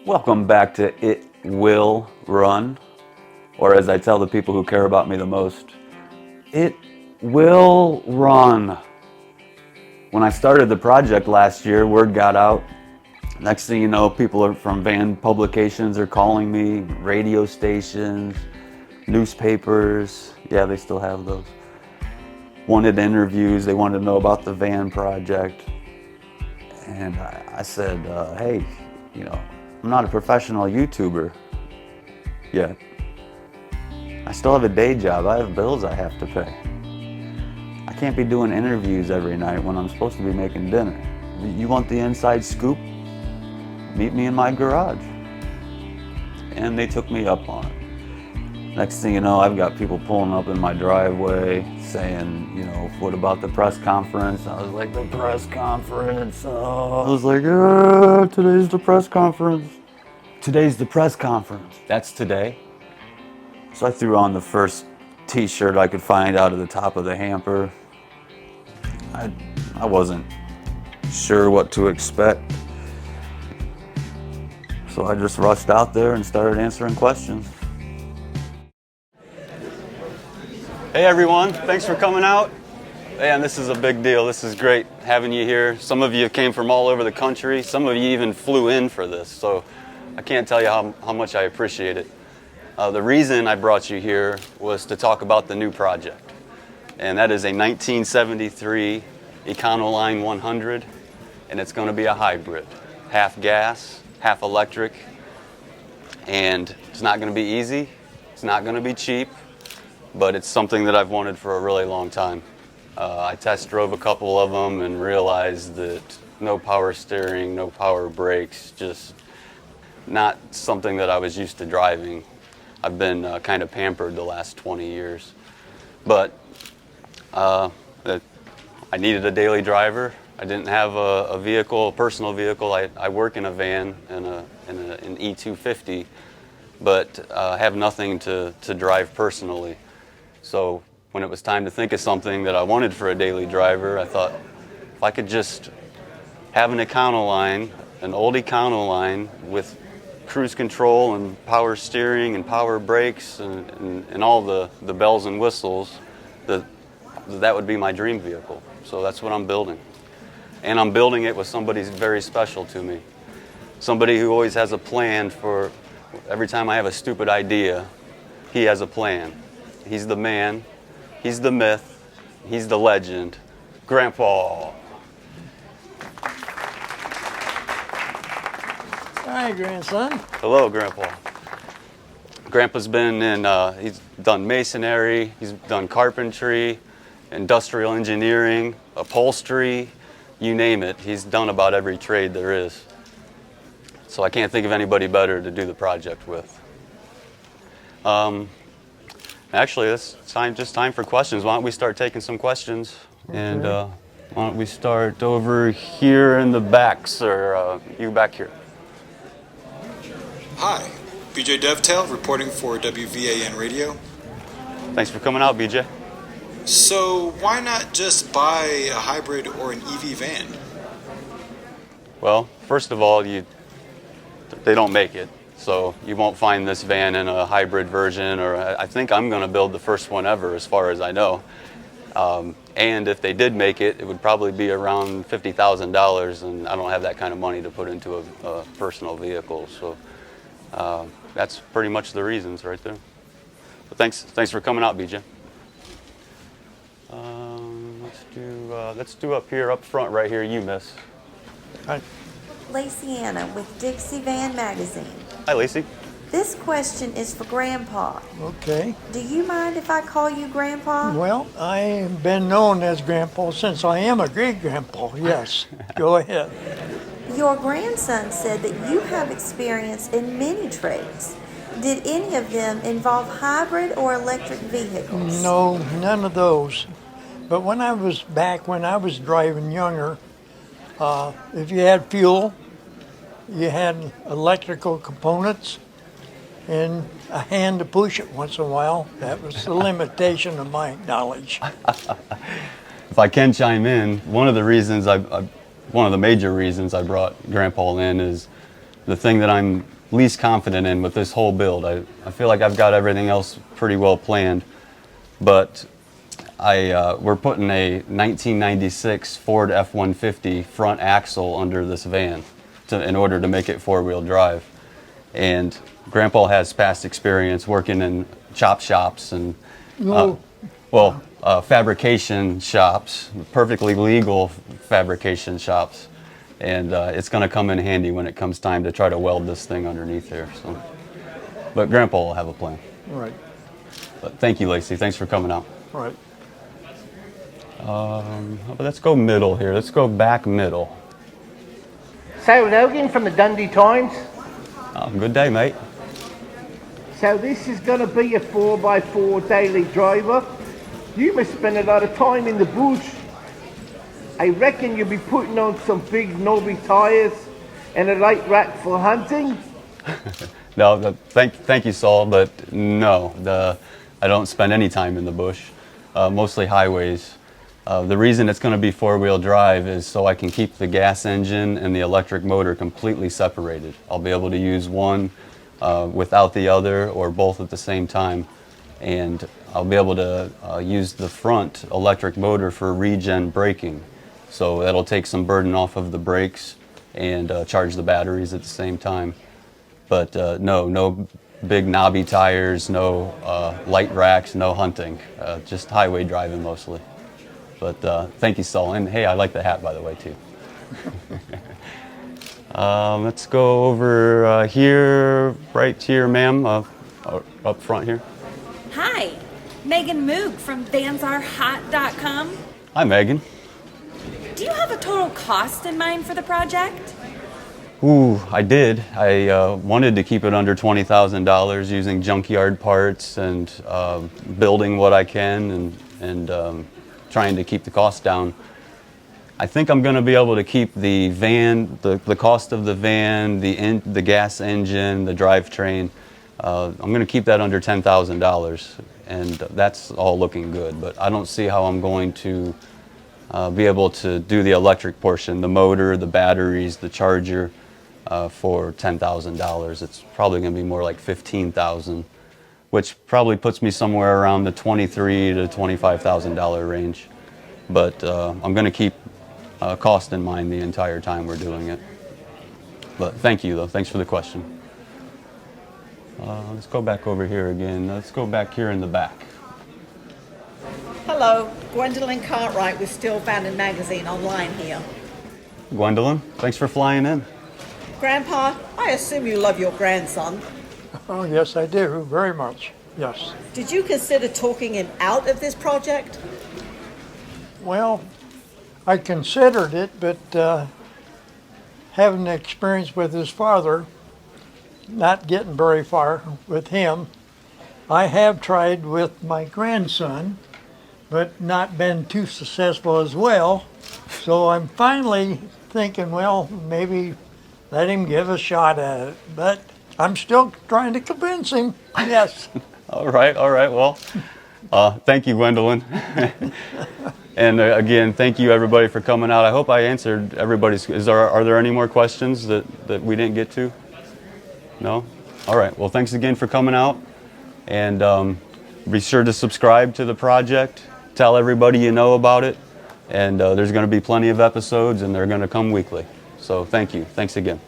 Welcome back to It Will Run, or as I tell the people who care about me the most, it will run. When I started the project last year, word got out. Next thing you know, people from van publications are calling me, radio stations, newspapers. Yeah, they still have those. Wanted interviews, they wanted to know about the van project. And I said, hey, I'm not a professional YouTuber yet. I still have a day job. I have bills I have to pay. I can't be doing interviews every night when I'm supposed to be making dinner. You want the inside scoop? Meet me in my garage. And they took me up on it. Next thing you know, I've got people pulling up in my driveway saying, what about the press conference? I was like, the press conference. Oh. I was like, today's the press conference. Today's the press conference. That's today. So I threw on the first t-shirt I could find out of the top of the hamper. I wasn't sure what to expect. So I just rushed out there and started answering questions. Hey everyone, thanks for coming out. Man, this is a big deal. This is great having you here. Some of you came from all over the country. Some of you even flew in for this. So I can't tell you how much I appreciate it. The reason I brought you here was to talk about the new project. And that is a 1973 Econoline 100. And it's going to be a hybrid. Half gas, half electric. And it's not going to be easy. It's not going to be cheap. But it's something that I've wanted for a really long time. I test drove a couple of them and realized that no power steering, no power brakes, just not something that I was used to driving. I've been kind of pampered the last 20 years. But I needed a daily driver. I didn't have a vehicle, a personal vehicle. I work in a van, in an E250, but have nothing to drive personally. So when it was time to think of something that I wanted for a daily driver, I thought if I could just have an Econoline, an old Econoline with cruise control and power steering and power brakes and all the bells and whistles, that would be my dream vehicle. So that's what I'm building. And I'm building it with somebody very special to me. Somebody who always has a plan for every time I have a stupid idea, he has a plan. He's the man, he's the myth, he's the legend, Grandpa. Hi, grandson. Hello, Grandpa. Grandpa's been he's done masonry, he's done carpentry, industrial engineering, upholstery, you name it. He's done about every trade there is. So I can't think of anybody better to do the project with. Actually, it's time for questions. Why don't we start taking some questions? Okay. And why don't we start over here in the back, sir? You back here. Hi, BJ Dovetail reporting for WVAN Radio. Thanks for coming out, BJ. So why not just buy a hybrid or an EV van? Well, first of all, they don't make it. So you won't find this van in a hybrid version, or I think I'm going to build the first one ever as far as I know. And if they did make it, it would probably be around $50,000, and I don't have that kind of money to put into a personal vehicle. So that's pretty much the reasons right there. But thanks for coming out, BJ. Let's do up here, up front right here, you miss. Hi. Lacey Anna with Dixie Van Magazine. Hi, Lacey. This question is for Grandpa. Okay. Do you mind if I call you Grandpa? Well, I've been known as Grandpa since I am a great-grandpa. Yes. Go ahead. Your grandson said that you have experience in many trades. Did any of them involve hybrid or electric vehicles? No, none of those. But when I was driving younger, if you had fuel, you had electrical components, and a hand to push it once in a while. That was the limitation of my knowledge. If I can chime in, one of the major reasons I brought Grandpa in is the thing that I'm least confident in with this whole build. I feel like I've got everything else pretty well planned, but we're putting a 1996 Ford F-150 front axle under this van in order to make it four-wheel drive. And Grandpa has past experience working in chop shops and fabrication shops, perfectly legal fabrication shops, and it's going to come in handy when it comes time to try to weld this thing underneath here. So, but Grandpa will have a plan. All right. But thank you, Lacey. Thanks for coming out. All right. But let's go middle here. Let's go back middle. So, Logan from the Dundee Times. Good day, mate. So this is going to be a 4x4 daily driver. You must spend a lot of time in the bush. I reckon you'll be putting on some big knobby tires and a light rack for hunting. No, thank you, Saul, but no, I don't spend any time in the bush, mostly highways. The reason it's going to be four-wheel drive is so I can keep the gas engine and the electric motor completely separated. I'll be able to use one without the other or both at the same time. And I'll be able to use the front electric motor for regen braking. So that'll take some burden off of the brakes and charge the batteries at the same time. But no big knobby tires, no light racks, no hunting, just highway driving mostly. But thank you, Saul. And hey, I like the hat, by the way, too. Let's go over here, right here, ma'am, up front here. Hi, Megan Moog from vansaretehot.com. Hi, Megan. Do you have a total cost in mind for the project? Ooh, I did. I wanted to keep it under $20,000 using junkyard parts and building what I can and trying to keep the cost down. I think I'm going to be able to keep the van, the cost of the van, the gas engine, the drivetrain. I'm going to keep that under $10,000, and that's all looking good. But I don't see how I'm going to be able to do the electric portion, the motor, the batteries, the charger, for $10,000. It's probably going to be more like $15,000, which probably puts me somewhere around the $23,000 to $25,000 range. But I'm going to keep cost in mind the entire time we're doing it. But thank you, though. Thanks for the question. Let's go back over here again. Let's go back here in the back. Hello, Gwendolyn Cartwright with Still Found Magazine online here. Gwendolyn, thanks for flying in. Grandpa, I assume you love your grandson. Oh, yes, I do, very much, yes. Did you consider talking him out of this project? Well, I considered it, but having the experience with his father, not getting very far with him, I have tried with my grandson, but not been too successful as well. So I'm finally thinking, well, maybe let him give a shot at it. But I'm still trying to convince him, yes. All right. Well, thank you, Gwendolyn. And again, thank you everybody for coming out. I hope I answered everybody's. Are there any more questions that we didn't get to? No? All right. Well, thanks again for coming out. And be sure to subscribe to the project. Tell everybody you know about it. And there's going to be plenty of episodes, and they're going to come weekly. So thank you. Thanks again.